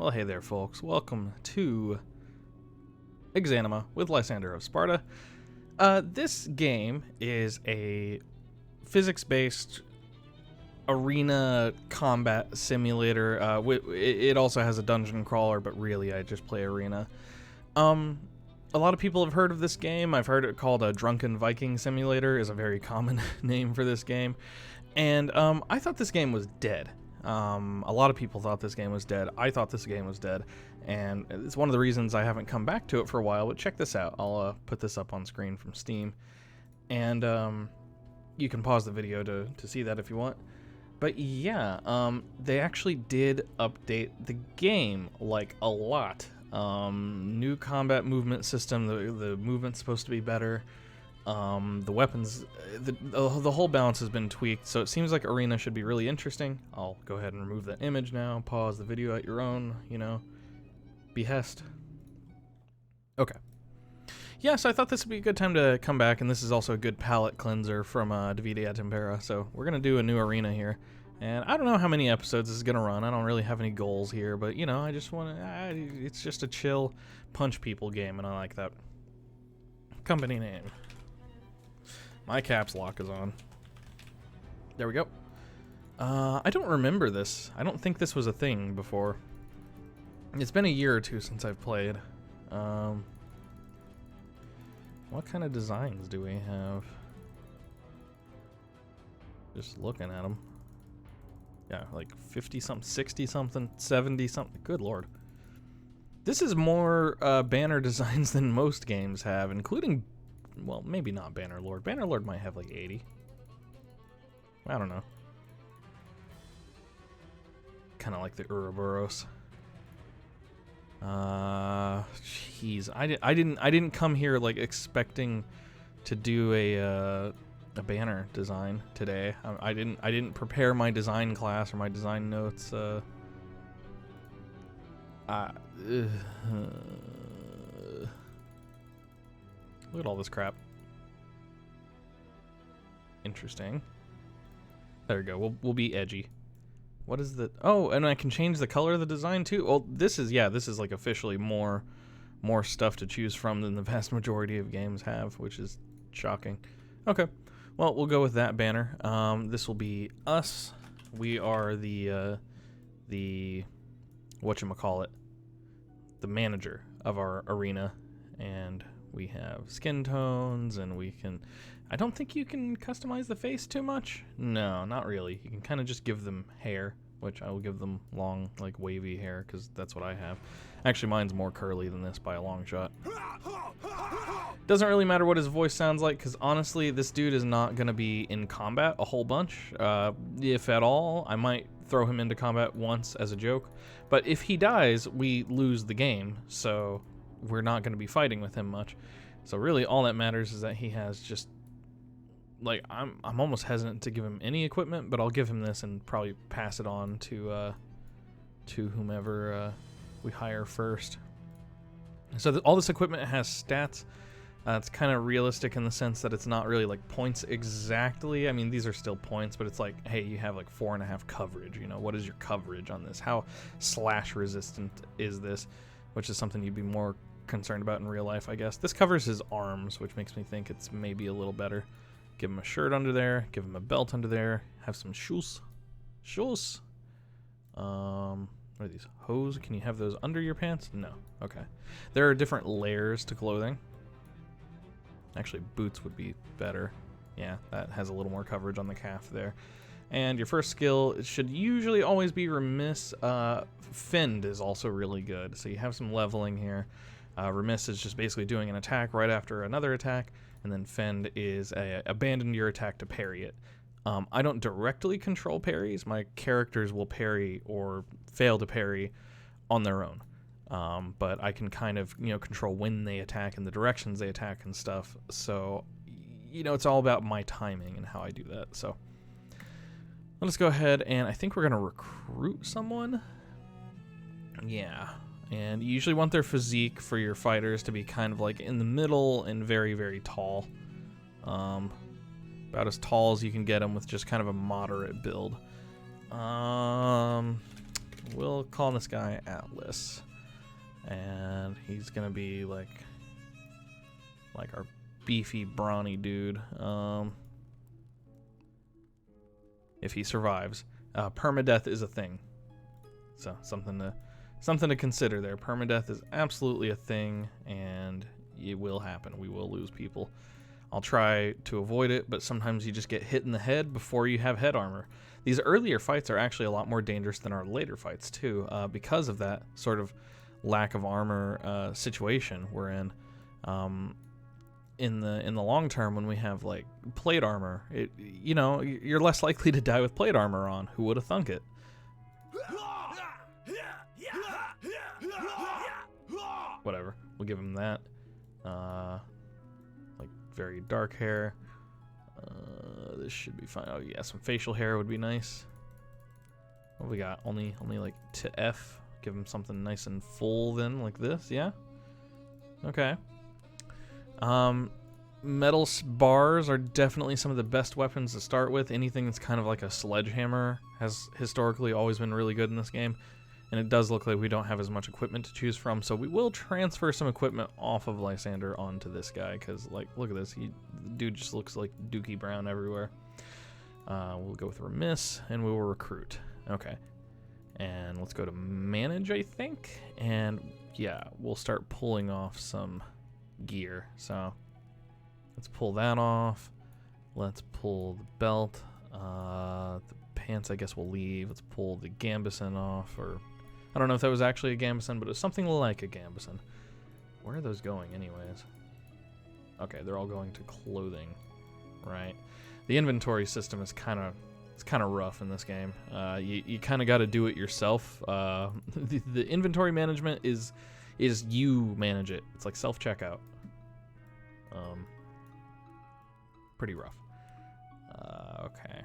Well, hey there, folks. Welcome to Exanima with Lysander of Sparta. This game is a physics-based arena combat simulator. It also has a dungeon crawler, but really I just play arena. A lot of people have heard of this game. I've heard it called a Drunken Viking Simulator is a very common name for this game. And I thought this game was dead. A lot of people thought this game was dead. I thought this game was dead, and it's one of the reasons I haven't come back to it for a while. But check this out. I'll put this up on screen from Steam, and you can pause the video to see that if you want. But yeah, they actually did update the game, like, a lot. New combat movement system. The movement's supposed to be better. The weapons, the whole balance has been tweaked, so it seems like arena should be really interesting. I'll go ahead and remove that image now, pause the video at your own, behest. Okay. Yeah, so I thought this would be a good time to come back, and this is also a good palate cleanser from Divide et Impera, so we're going to do a new arena here. And I don't know how many episodes this is going to run. I don't really have any goals here, but, I just want to, it's just a chill punch people game, and I like that. Company name. My caps lock is on. There we go. I don't remember this. I don't think this was a thing before. It's been a year or two since I've played. What kind of designs do we have? Just looking at them. Yeah, like 50-something, 60-something, 70-something. Good lord. This is more banner designs than most games have, including... Well, maybe not Bannerlord. Bannerlord might have like 80. I don't know. Kind of like the Ouroboros. Jeez, I didn't come here like expecting to do a banner design today. I didn't prepare my design class or my design notes. Look at all this crap. Interesting. There we go. We'll be edgy. What is the... Oh, and I can change the color of the design too? Well, this is like officially more stuff to choose from than the vast majority of games have, which is shocking. Okay. Well, we'll go with that banner. This will be us. We are the whatchamacallit, the manager of our arena, and we have skin tones, and we can... I don't think you can customize the face too much. No, not really. You can kind of just give them hair, which I will give them long, like, wavy hair, because that's what I have. Actually, mine's more curly than this by a long shot. Doesn't really matter what his voice sounds like, because honestly, this dude is not going to be in combat a whole bunch. If at all, I might throw him into combat once as a joke. But if he dies, we lose the game, so... we're not going to be fighting with him much. So really all that matters is that he has just, like, I'm almost hesitant to give him any equipment, but I'll give him this and probably pass it on to whomever we hire first. So all this equipment has stats. It's kind of realistic in the sense that it's not really like points exactly. I mean, these are still points, but it's like, hey, you have like 4.5 coverage. What is your coverage on this? How slash resistant is this? Which is something you'd be more concerned about in real life, I guess. This covers his arms, which makes me think it's maybe a little better. Give him a shirt under there, give him a belt under there, have some shoes. Shoes. What are these? Hose? Can you have those under your pants? No. Okay. There are different layers to clothing. Actually, boots would be better. Yeah, that has a little more coverage on the calf there. And your first skill should usually always be Remiss. Fend is also really good, so you have some leveling here. Remiss is just basically doing an attack right after another attack, and then Fend is abandon your attack to parry it. I don't directly control parries. My characters will parry or fail to parry on their own. But I can kind of, control when they attack and the directions they attack and stuff. So, it's all about my timing and how I do that. So let's go ahead, and I think we're going to recruit someone. Yeah, and you usually want their physique for your fighters to be kind of like in the middle and very, very tall. About as tall as you can get them with just kind of a moderate build. we'll call this guy Atlas. And he's going to be like our beefy, brawny dude. If he survives. Permadeath is a thing. So something to consider there. Permadeath is absolutely a thing, and it will happen. We will lose people. I'll try to avoid it, but sometimes you just get hit in the head before you have head armor. These earlier fights are actually a lot more dangerous than our later fights too, because of that sort of lack of armor situation we're in. In the long term, when we have like plate armor, you're less likely to die with plate armor on. Who would have thunk it? Whatever, we'll give him that. Like very dark hair. This should be fine. Oh yeah, some facial hair would be nice. What we got? Only like to F. Give him something nice and full then, like this. Yeah. Okay. Metal bars are definitely some of the best weapons to start with. Anything that's kind of like a sledgehammer has historically always been really good in this game. And it does look like we don't have as much equipment to choose from, so we will transfer some equipment off of Lysander onto this guy, because, like, look at this. The dude just looks like Dookie Brown everywhere. We'll go with Remiss, and we will recruit. Okay. And let's go to Manage, I think. And, yeah, we'll start pulling off some gear. So, let's pull that off. Let's pull the belt. The pants, I guess, we'll leave. Let's pull the gambeson off, or... I don't know if that was actually a gambeson, but it was something like a gambeson. Where are those going anyways? Okay, they're all going to clothing, right? The inventory system is kind of rough in this game. You kind of got to do it yourself. The inventory management is you manage it. It's like self-checkout. Pretty rough. Okay.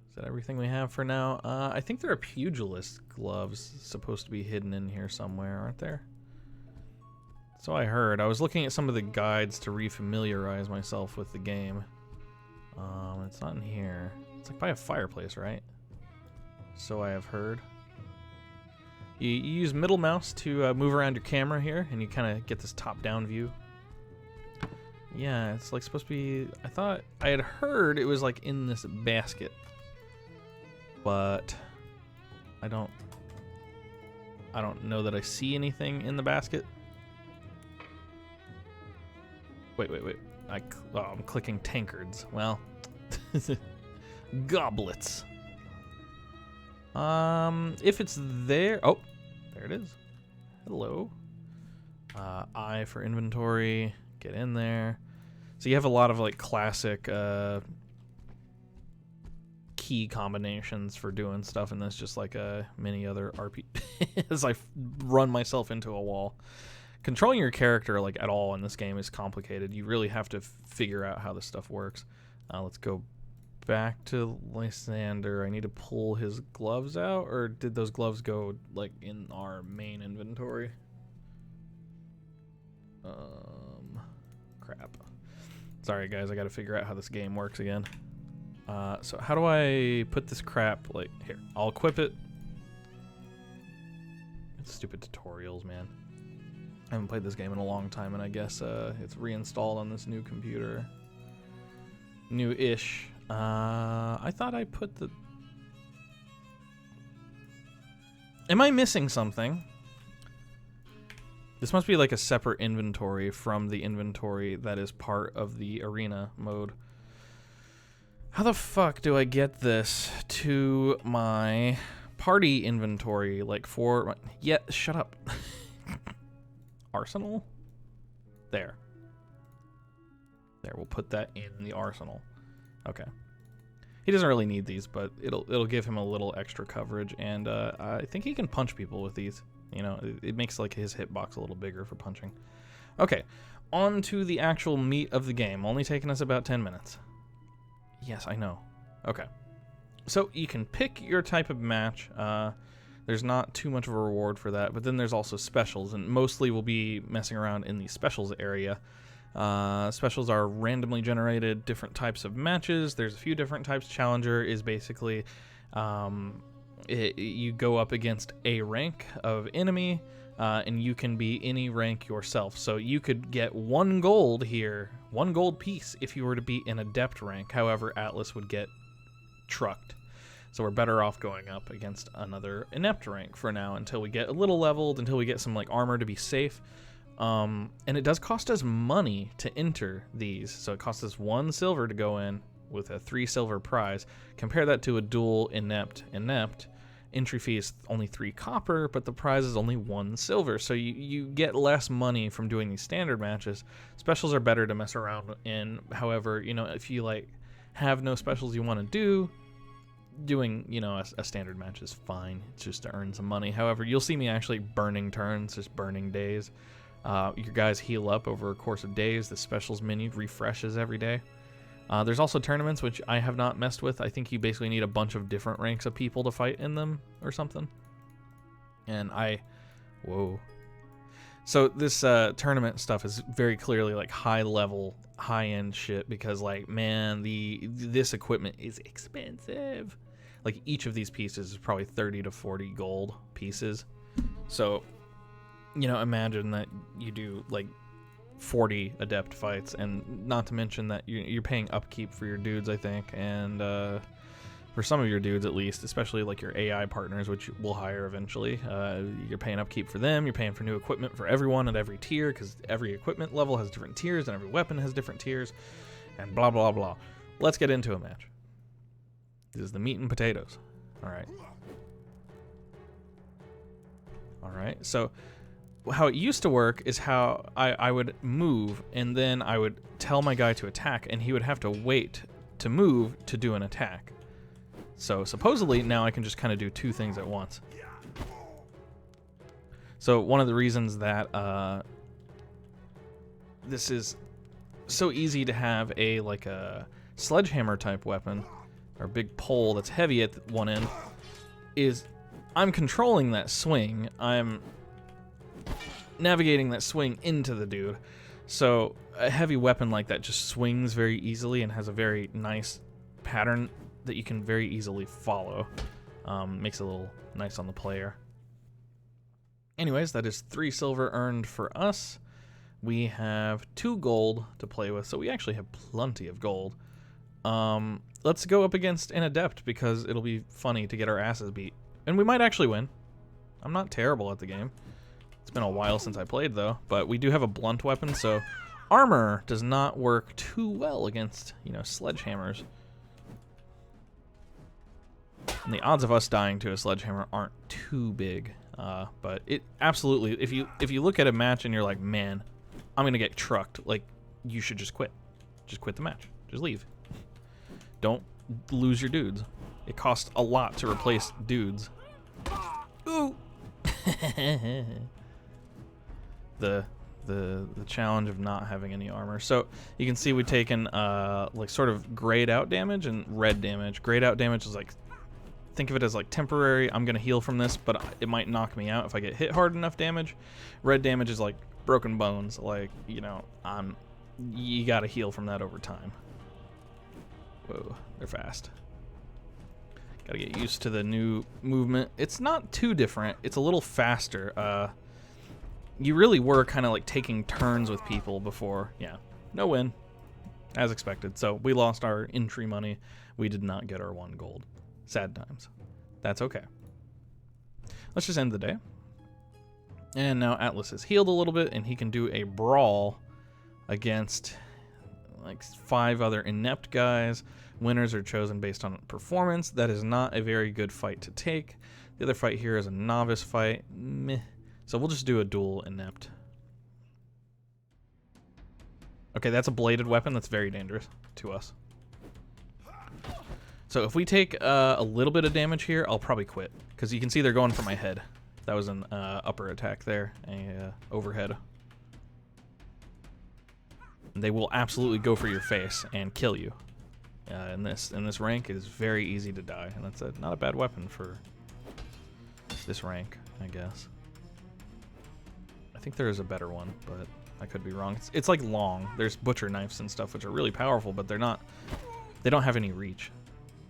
Is that everything we have for now? I think there are pugilist gloves supposed to be hidden in here somewhere, aren't there? So I heard. I was looking at some of the guides to refamiliarize myself with the game. It's not in here. It's like by a fireplace, right? So I have heard. You use middle mouse to move around your camera here, and you kind of get this top-down view. Yeah, it's like supposed to be... I thought... I had heard it was like in this basket. But I don't know that I see anything in the basket. Wait. I'm clicking tankards. Well, goblets. If it's there, oh, there it is. Hello. I for inventory. Get in there. So you have a lot of like classic key combinations for doing stuff, and that's just like many other RP. As I run myself into a wall. Controlling your character like at all in this game is complicated. You really have to figure out how this stuff works. Let's go back to Lysander. I need to pull his gloves out, or did those gloves go like in our main inventory? Crap. Sorry guys, I gotta figure out how this game works again. So how do I put this crap, like, here, I'll equip it. It's stupid tutorials, man. I haven't played this game in a long time, and I guess it's reinstalled on this new computer. New-ish. I thought I put the... Am I missing something? This must be like a separate inventory from the inventory that is part of the arena mode. How the fuck do I get this to my party inventory? Like for my... Yeah, shut up. Arsenal? There. There, we'll put that in the arsenal. Okay. He doesn't really need these, but it'll give him a little extra coverage, and I think he can punch people with these. You know, it makes like his hitbox a little bigger for punching. Okay, on to the actual meat of the game. Only taking us about 10 minutes. Yes, I know. Okay. So you can pick your type of match. There's not too much of a reward for that, but then there's also specials, and mostly we'll be messing around in the specials area. Specials are randomly generated different types of matches. There's a few different types. Challenger is basically you go up against a rank of enemy, and you can be any rank yourself. So you could get 1 gold here, 1 gold piece if you were to be an adept rank. However, Atlas would get trucked. So we're better off going up against another inept rank for now until we get a little leveled, until we get some like armor to be safe. And it does cost us money to enter these. So it costs us 1 silver to go in with a 3 silver prize. Compare that to a dual inept. Entry fee is only 3 copper, but the prize is only 1 silver. So you get less money from doing these standard matches. Specials are better to mess around in. However, you know, if you like have no specials you want to do, doing, you know, a standard match is fine. It's just to earn some money. However, you'll see me actually burning turns, just burning days. Your guys heal up over a course of days. The specials menu refreshes every day. There's also tournaments, which I have not messed with. I think you basically need a bunch of different ranks of people to fight in them or something. And whoa. So this tournament stuff is very clearly like high level, high end shit because like, man, this equipment is expensive. Like each of these pieces is probably 30 to 40 gold pieces. So, you know, imagine that you do like 40 adept fights, and not to mention that you're paying upkeep for your dudes, I think, and for some of your dudes at least, especially like your AI partners, which we'll hire eventually. You're paying upkeep for them, you're paying for new equipment for everyone at every tier, because every equipment level has different tiers, and every weapon has different tiers, and blah, blah, blah. Let's get into a match. This is the meat and potatoes. Alright. Alright, so how it used to work is how I would move, and then I would tell my guy to attack, and he would have to wait to move to do an attack. So supposedly now I can just kind of do 2 things at once. So one of the reasons that this is so easy to have like a sledgehammer type weapon or big pole that's heavy at one end is I'm controlling that swing. I'm navigating that swing into the dude. So a heavy weapon like that just swings very easily and has a very nice pattern that you can very easily follow. Makes it a little nice on the player. Anyways, that is 3 silver earned for us. We have 2 gold to play with, so we actually have plenty of gold. Let's go up against an adept because it'll be funny to get our asses beat. And we might actually win. I'm not terrible at the game. It's been a while since I played though, but we do have a blunt weapon, so armor does not work too well against, you know, sledgehammers. And the odds of us dying to a sledgehammer aren't too big, but it absolutely, if you look at a match and you're like, man, I'm gonna get trucked, like, you should just quit. Just quit the match. Just leave. Don't lose your dudes. It costs a lot to replace dudes. Ooh. The challenge of not having any armor. So you can see we've taken like sort of grayed out damage and red damage. Grayed out damage is like, think of it as like temporary. I'm gonna heal from this, but it might knock me out if I get hit hard enough damage. Red damage is like broken bones. Like, you know, you gotta heal from that over time. Whoa, they're fast. Gotta get used to the new movement. It's not too different. It's a little faster. You really were kind of like taking turns with people before. Yeah, no win, as expected. So we lost our entry money. We did not get our 1 gold. Sad times. That's okay. Let's just end the day. And now Atlas is healed a little bit, and he can do a brawl against like 5 other inept guys. Winners are chosen based on performance. That is not a very good fight to take. The other fight here is a novice fight. Meh. So we'll just do a dual inept. Okay, that's a bladed weapon. That's very dangerous to us. So if we take a little bit of damage here, I'll probably quit. Because you can see they're going for my head. That was an upper attack there. Overhead. And they will absolutely go for your face and kill you. In this rank, it is very easy to die. And that's not a bad weapon for this rank, I guess. I think there is a better one, but I could be wrong. It's like long. There's butcher knives and stuff, which are really powerful, but they don't have any reach.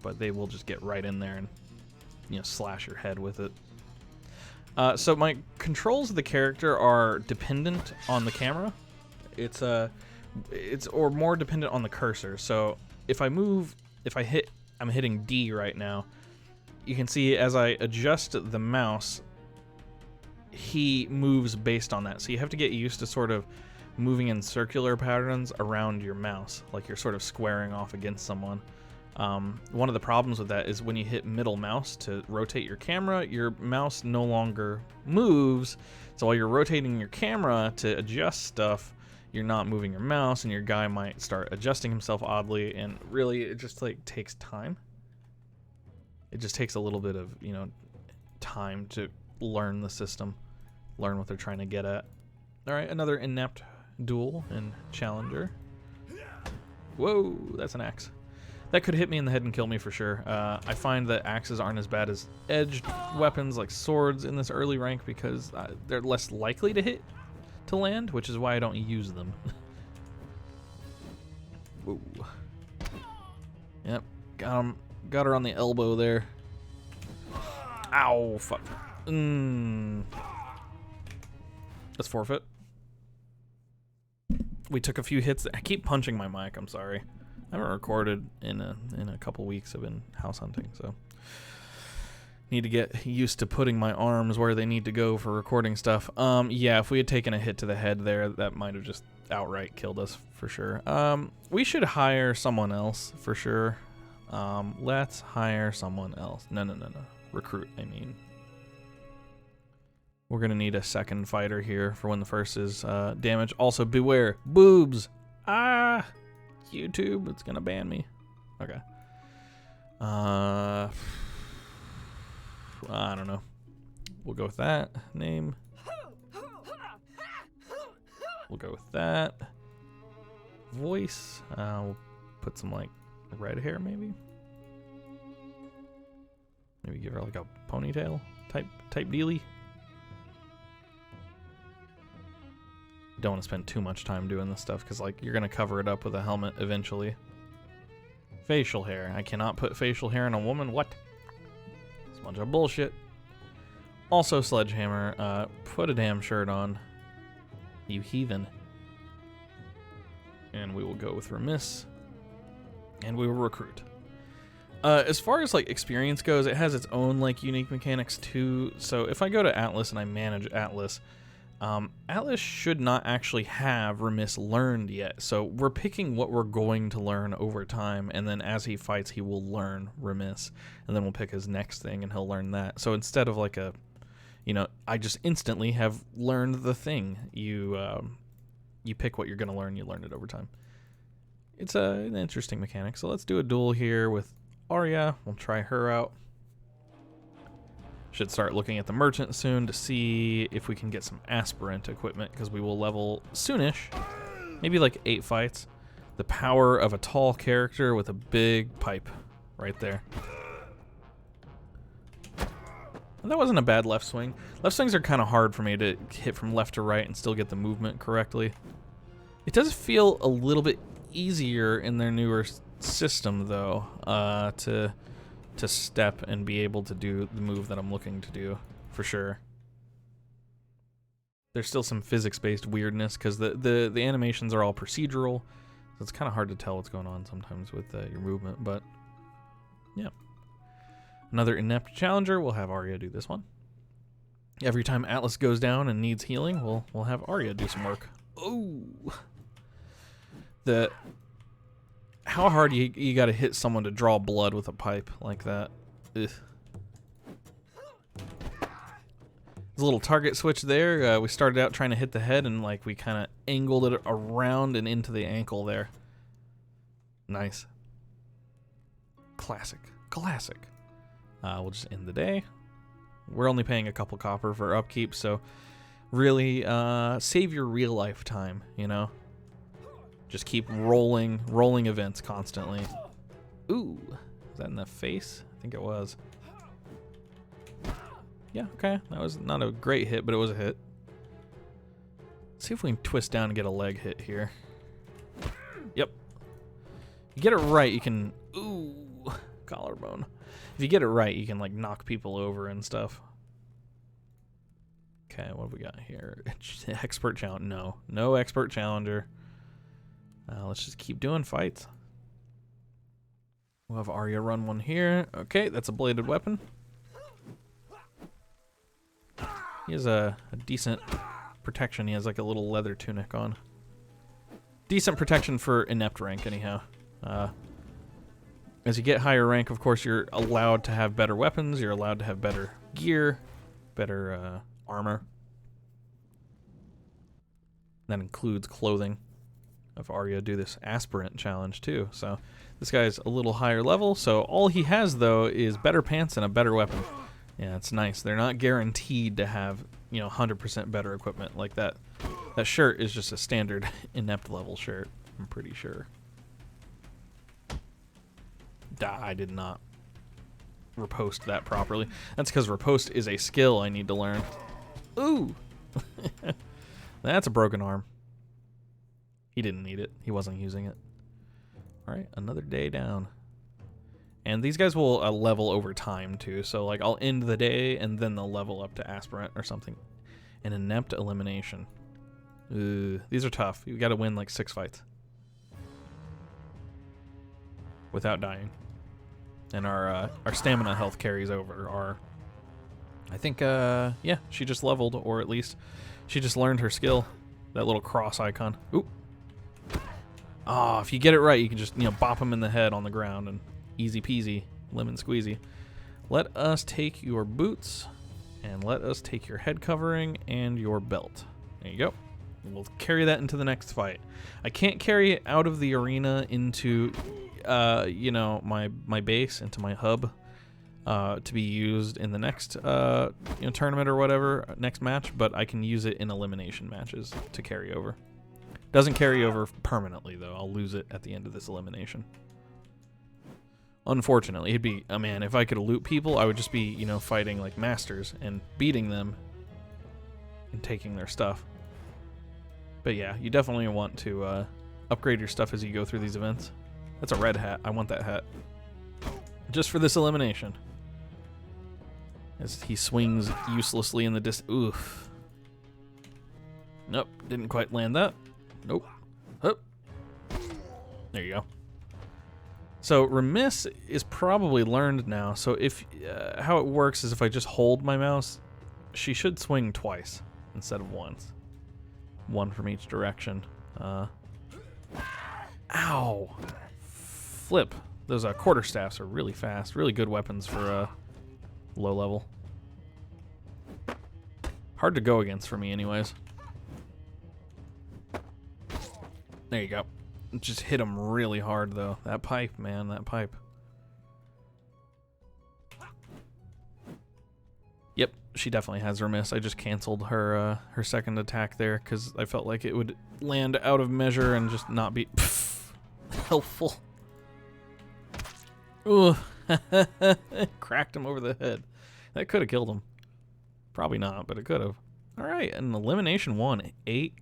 But they will just get right in there and slash your head with it. So my controls of the character are dependent on the camera. It's more dependent on the cursor. So if I move, I'm hitting D right now. You can see as I adjust the mouse, he moves based on that. So you have to get used to sort of moving in circular patterns around your mouse, like you're sort of squaring off against someone. One of the problems with that is when you hit middle mouse to rotate your camera, your mouse no longer moves. So while you're rotating your camera to adjust stuff, you're not moving your mouse, and your guy might start adjusting himself oddly, and really it just like takes time. It just takes a little bit of, time to learn the system, learn what they're trying to get at. All right, another inept duel and challenger. Whoa, that's an axe. That could hit me in the head and kill me for sure. I find that axes aren't as bad as edged weapons like swords in this early rank because they're less likely to land, which is why I don't use them. Whoa. Yep, got her on the elbow there. Ow, fuck. Let's forfeit. We took a few hits. I keep punching my mic, I'm sorry. I haven't recorded in a couple weeks. I've been house hunting, so need to get used to putting my arms where they need to go for recording stuff. Yeah, if we had taken a hit to the head there, that might have just outright killed us for sure. We should hire someone else for sure. Let's hire someone else. No. Recruit, I mean. We're gonna need a second fighter here for when the first is damaged. Also, beware boobs. Ah. YouTube, it's gonna ban me. Okay. I don't know. We'll go with that name. We'll go with that. Voice. We'll put some like red hair maybe. Maybe give her like a ponytail type dealy. Don't want to spend too much time doing this stuff because like you're gonna cover it up with a helmet eventually. Facial hair. I cannot put facial hair in a woman. What? It's a bunch of bullshit. Also sledgehammer. Put a damn shirt on, you heathen. And we will go with remiss. And we will recruit. As far as like experience goes, it has its own like unique mechanics too. So if I go to Atlas and I manage Atlas, Atlas should not actually have remiss learned yet. So we're picking what we're going to learn over time, and then as he fights, he will learn remiss, and then we'll pick his next thing and he'll learn that. So instead of like I just instantly have learned the thing. You pick what you're going to learn, you learn it over time. It's an interesting mechanic. So let's do a duel here with Arya. We'll try her out. Should start looking at the merchant soon to see if we can get some aspirant equipment, because we will level soonish. Maybe like 8 fights. The power of a tall character with a big pipe right there. And that wasn't a bad left swing. Left swings are kind of hard for me to hit from left to right and still get the movement correctly. It does feel a little bit easier in their newer system though, to step and be able to do the move that I'm looking to do, for sure. There's still some physics-based weirdness because the animations are all procedural, so it's kind of hard to tell what's going on sometimes with your movement, but yeah. Another inept challenger, we'll have Arya do this one. Every time Atlas goes down and needs healing, we'll have Arya do some work. Oh! How hard you gotta hit someone to draw blood with a pipe like that. Ugh. There's a little target switch there. We started out trying to hit the head and like we kind of angled it around and into the ankle there. Nice. Classic. We'll just end the day. We're only paying a couple copper for upkeep, so really save your real life time, you know? Just keep rolling events constantly. Ooh, is that in the face? I think it was. Yeah, okay. That was not a great hit, but it was a hit. Let's see if we can twist down and get a leg hit here. Yep. You get it right, you can... Ooh, collarbone. If If you get it right, you can like knock people over and stuff. Okay, what have we got here? Expert challenge? No expert challenger. Let's just keep doing fights. We'll have Arya run one here. Okay, that's a bladed weapon. He has a decent protection. He has like a little leather tunic on. Decent protection for inept rank, anyhow. As you get higher rank, of course, you're allowed to have better weapons. You're allowed to have better gear, better armor. That includes clothing. Of Arya do this aspirant challenge too. So this guy's a little higher level. So all he has though is better pants and a better weapon. Yeah, it's nice. They're not guaranteed to have 100% better equipment like that. That shirt is just a standard inept level shirt. I'm pretty sure. I did not riposte that properly. That's because riposte is a skill I need to learn. Ooh! That's a broken arm. He didn't need it. He wasn't using it. Alright, another day down. And these guys will level over time too. So like I'll end the day and then they'll level up to aspirant or something. An inept elimination. These are tough. You gotta win like 6 fights. Without dying. And our stamina health carries over. I think, yeah, she just leveled, or at least she just learned her skill. That little cross icon. Ooh. Ah, if you get it right, you can just, bop him in the head on the ground and easy peasy, lemon squeezy. Let us take your boots, and let us take your head covering and your belt. There you go. We'll carry that into the next fight. I can't carry it out of the arena into, my base, into my hub, to be used in the next, tournament or whatever, next match, but I can use it in elimination matches to carry over. Doesn't carry over permanently, though. I'll lose it at the end of this elimination. Unfortunately, it'd be, man, if I could loot people, I would just be, fighting like masters and beating them and taking their stuff. But yeah, you definitely want to upgrade your stuff as you go through these events. That's a red hat. I want that hat. Just for this elimination. As he swings uselessly in the oof. Nope, didn't quite land that. Nope. Hup. There you go. So remiss is probably learned now. So if how it works is if I just hold my mouse, she should swing twice instead of once. One from each direction. Ow! Flip. Those quarterstaffs are really fast. Really good weapons for low level. Hard to go against for me, anyways. There you go. Just hit him really hard, though. That pipe, man, that pipe. Yep, she definitely has remiss. I just canceled her her second attack there because I felt like it would land out of measure and just not be helpful. Ooh, cracked him over the head. That could have killed him. Probably not, but it could have. All right, an elimination one. Eight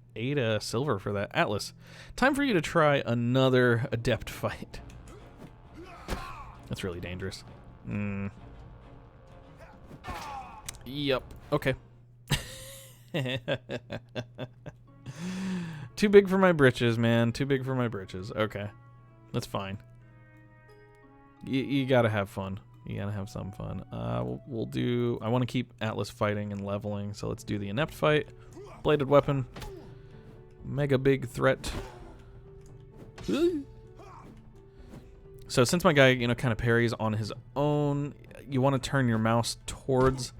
silver for that. Atlas, time for you to try another adept fight. That's really dangerous. Yep. Okay. Too big for my britches, man. Too big for my britches. Okay. That's fine. You gotta have fun. You gotta have some fun. We'll do... I want to keep Atlas fighting and leveling, so let's do the inept fight. Bladed weapon. Mega big threat. So since my guy, kind of parries on his own, you want to turn your mouse towards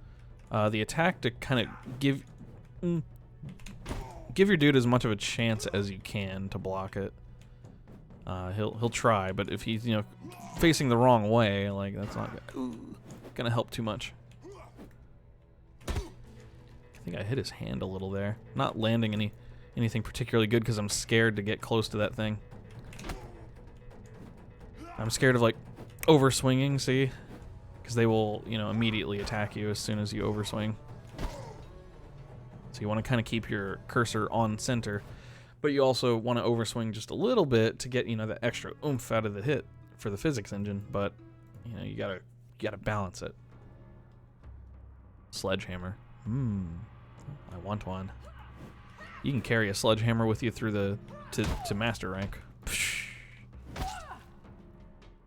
the attack to kind of give your dude as much of a chance as you can to block it. He'll try, but if he's facing the wrong way, like that's not gonna help too much. I think I hit his hand a little there. Not landing anything particularly good because I'm scared to get close to that thing. I'm scared of like overswinging, see? Because they will, immediately attack you as soon as you overswing. So you want to kind of keep your cursor on center, but you also want to overswing just a little bit to get, that extra oomph out of the hit for the physics engine. But, you You gotta balance it. Sledgehammer. I want one. You can carry a sledgehammer with you through the to master rank.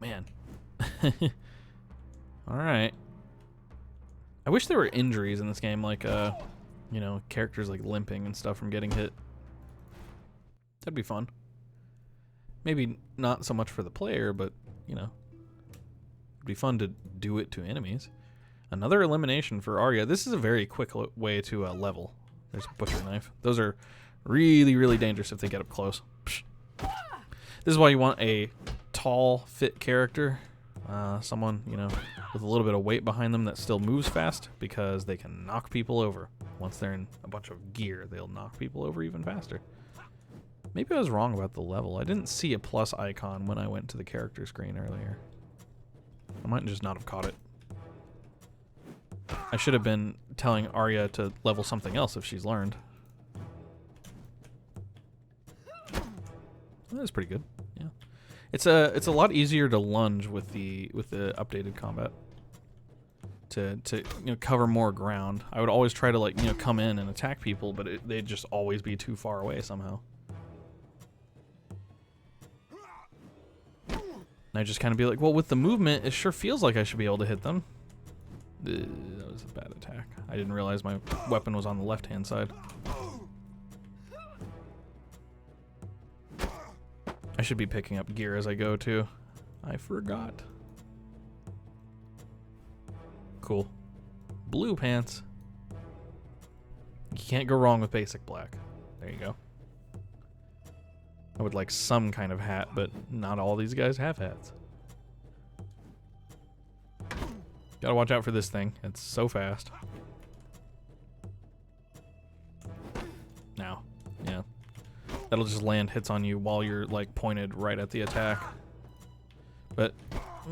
Man. Alright. I wish there were injuries in this game, like you know, characters like limping and stuff from getting hit. That'd be fun. Maybe not so much for the player, but, you know, it'd be fun to do it to enemies. Another elimination for Arya. This is a very quick way to level. There's a butcher knife. Those are really, really dangerous if they get up close. Psh. This is why you want a tall, fit character. Someone, you know, with a little bit of weight behind them that still moves fast, because they can knock people over. Once they're in a bunch of gear, they'll knock people over even faster. Maybe I was wrong about the level. I didn't see a plus icon when I went to the character screen earlier. I might just not have caught it. I should have been telling Arya to level something else if she's learned. That's pretty good. Yeah, it's a lot easier to lunge with the updated combat. To you know, cover more ground. I would always try to, like, you know, come in and attack people, but they'd just always be too far away somehow. And I just kind of be like, well, with the movement, it sure feels like I should be able to hit them. That was a bad attack. I didn't realize my weapon was on the left-hand side. I should be picking up gear as I go, too. I forgot. Cool. Blue pants. You can't go wrong with basic black. There you go. I would like some kind of hat, but not all these guys have hats. Gotta watch out for this thing. It's so fast. Now, yeah. That'll just land hits on you while you're, like, pointed right at the attack. But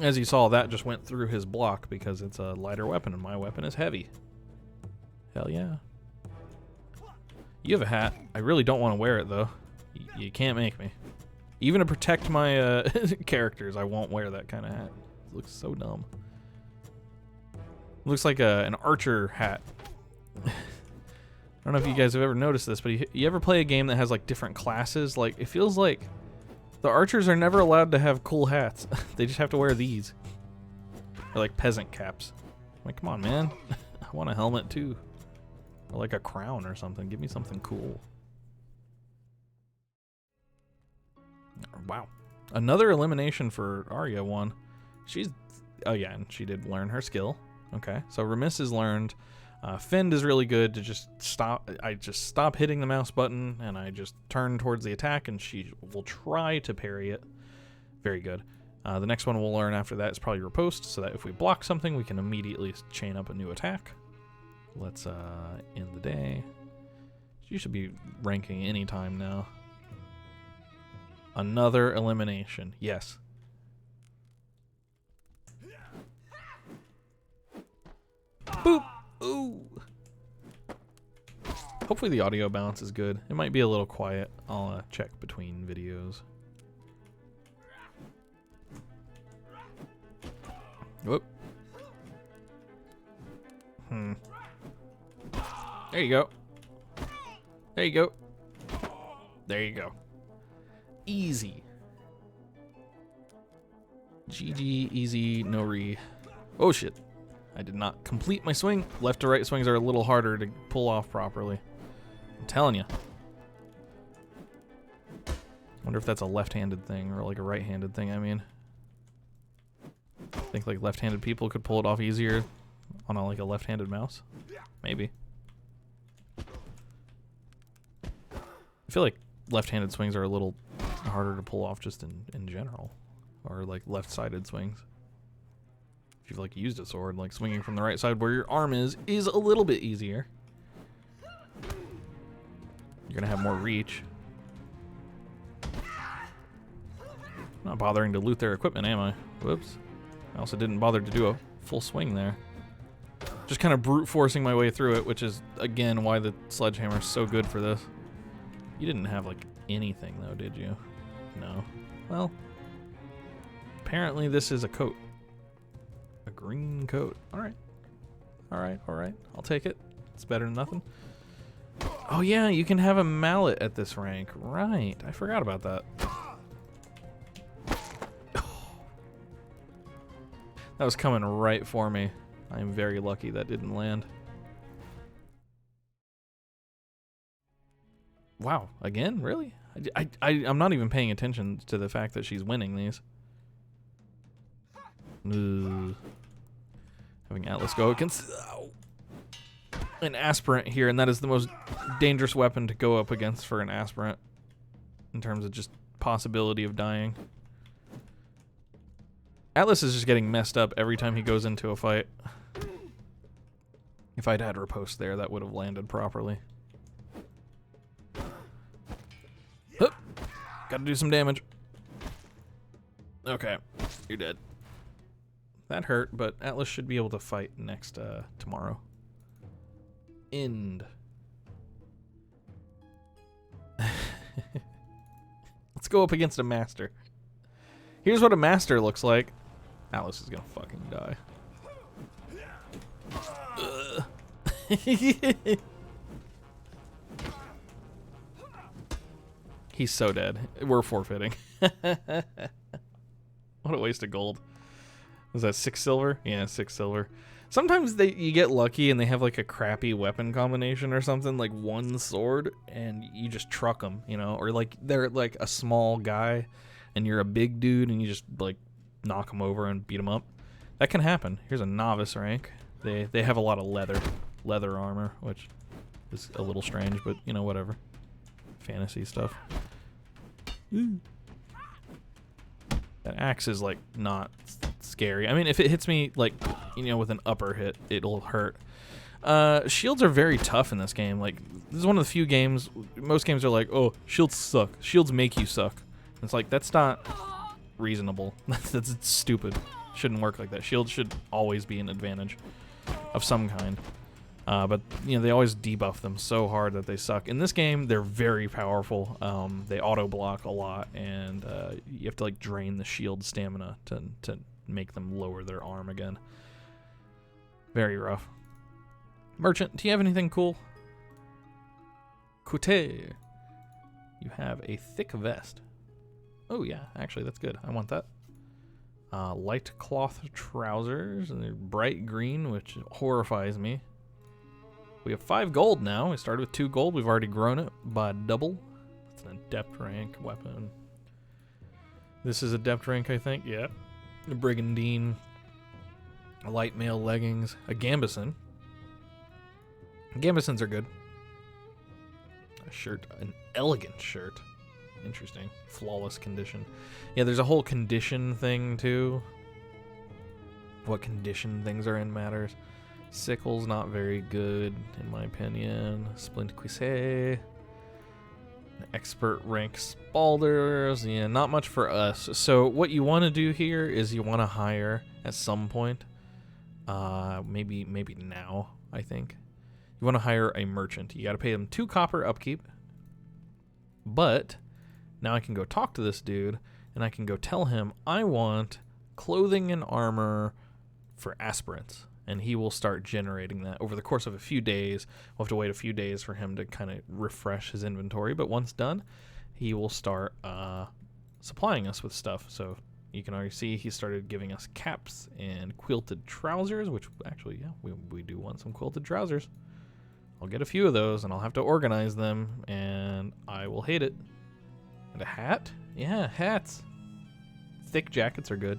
as you saw, that just went through his block because it's a lighter weapon and my weapon is heavy. Hell yeah. You have a hat. I really don't want to wear it, though. You can't make me. Even to protect my characters, I won't wear that kind of hat. It looks so dumb. It looks like an archer hat. I don't know if you guys have ever noticed this, but you ever play a game that has, like, different classes? Like, it feels like the archers are never allowed to have cool hats. They just have to wear these. They're like peasant caps. I'm like, come on, man. I want a helmet, too. Or like a crown or something. Give me something cool. Wow. Another elimination for Arya one. Oh yeah, and she did learn her skill. Okay, so Remiss is learned. Fend is really good to just stop. I just stop hitting the mouse button and I just turn towards the attack and she will try to parry it. Very good. The next one we'll learn after that is probably Riposte, so that if we block something, we can immediately chain up a new attack. Let's end the day. You should be ranking any time now. Another elimination. Yes. Boop! Ooh! Hopefully the audio balance is good. It might be a little quiet. I'll check between videos. Whoop. There you go. There you go. There you go. Easy. GG, easy, no re. Oh shit. I did not complete my swing. Left to right swings are a little harder to pull off properly. I'm telling you. Wonder if that's a left-handed thing or like a right-handed thing, I mean. I think like left-handed people could pull it off easier on like a left-handed mouse. Maybe. I feel like left-handed swings are a little harder to pull off just in general. Or like left-sided swings. If you've like used a sword, like swinging from the right side where your arm is a little bit easier. You're gonna have more reach. Not bothering to loot their equipment, am I? Whoops. I also didn't bother to do a full swing there. Just kind of brute forcing my way through it, which is, again, why the sledgehammer is so good for this. You didn't have, like, anything, though, did you? No. Well, apparently this is a coat. A green coat. Alright. Alright, alright. I'll take it. It's better than nothing. Oh yeah, you can have a mallet at this rank. Right. I forgot about that. That was coming right for me. I am very lucky that didn't land. Wow, again? Really? I'm not even paying attention to the fact that she's winning these. Ugh. Having Atlas go against an aspirant here, and that is the most dangerous weapon to go up against for an aspirant in terms of just possibility of dying. Atlas is just getting messed up every time he goes into a fight. If I'd had riposte there, that would have landed properly. Hup. Gotta do some damage. Okay, you're dead. That hurt, but Atlas should be able to fight next tomorrow. End. Let's go up against a master. Here's what a master looks like. Atlas is gonna fucking die. He's so dead. We're forfeiting. What a waste of gold. Was that 6 silver? Yeah, 6 silver. Sometimes you get lucky and they have like a crappy weapon combination or something, like one sword, and you just truck them, you know? Or like they're like a small guy and you're a big dude and you just like knock them over and beat them up. That can happen. Here's a novice rank. They have a lot of leather armor, which is a little strange, but you know, whatever. Fantasy stuff. Ooh. That axe is like not scary. I mean, if it hits me like, you know, with an upper hit, it'll hurt. Shields are very tough in this game. Like, this is one of the few games, most games are like, oh, shields suck. Shields make you suck. And it's like, that's not reasonable. That's stupid. Shouldn't work like that. Shields should always be an advantage of some kind. But, you know, they always debuff them so hard that they suck. In this game, they're very powerful. They auto-block a lot, and you have to, like, drain the shield stamina to make them lower their arm again. Very rough. Merchant, do you have anything cool? Coute. You have a thick vest. Oh, yeah, actually, that's good. I want that. Light cloth trousers, and they're bright green, which horrifies me. We have 5 gold now. We started with 2 gold. We've already grown it by double. It's an adept rank weapon. This is adept rank, I think. Yeah. A brigandine. A light mail leggings. A gambeson. Gambesons are good. A shirt. An elegant shirt. Interesting. Flawless condition. Yeah, there's a whole condition thing, too. What condition things are in matters. Sickle's not very good, in my opinion. Splint cuisse. Expert rank spalders. Yeah, not much for us. So what you want to do here is you want to hire at some point. Maybe now, I think. You want to hire a merchant. You got to pay them 2 copper upkeep. But now I can go talk to this dude, and I can go tell him I want clothing and armor for aspirants. And he will start generating that over the course of a few days. We'll have to wait a few days for him to kind of refresh his inventory. But once done, he will start supplying us with stuff. So you can already see he started giving us caps and quilted trousers, which actually, yeah, we do want some quilted trousers. I'll get a few of those, and I'll have to organize them, and I will hate it. And a hat? Yeah, hats. Thick jackets are good.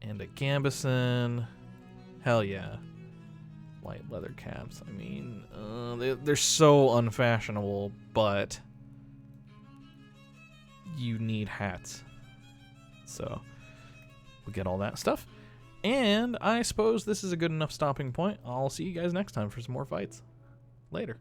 And a gambeson. Hell yeah. Light leather caps. I mean, they're so unfashionable, but you need hats. So we'll get all that stuff. And I suppose this is a good enough stopping point. I'll see you guys next time for some more fights. Later.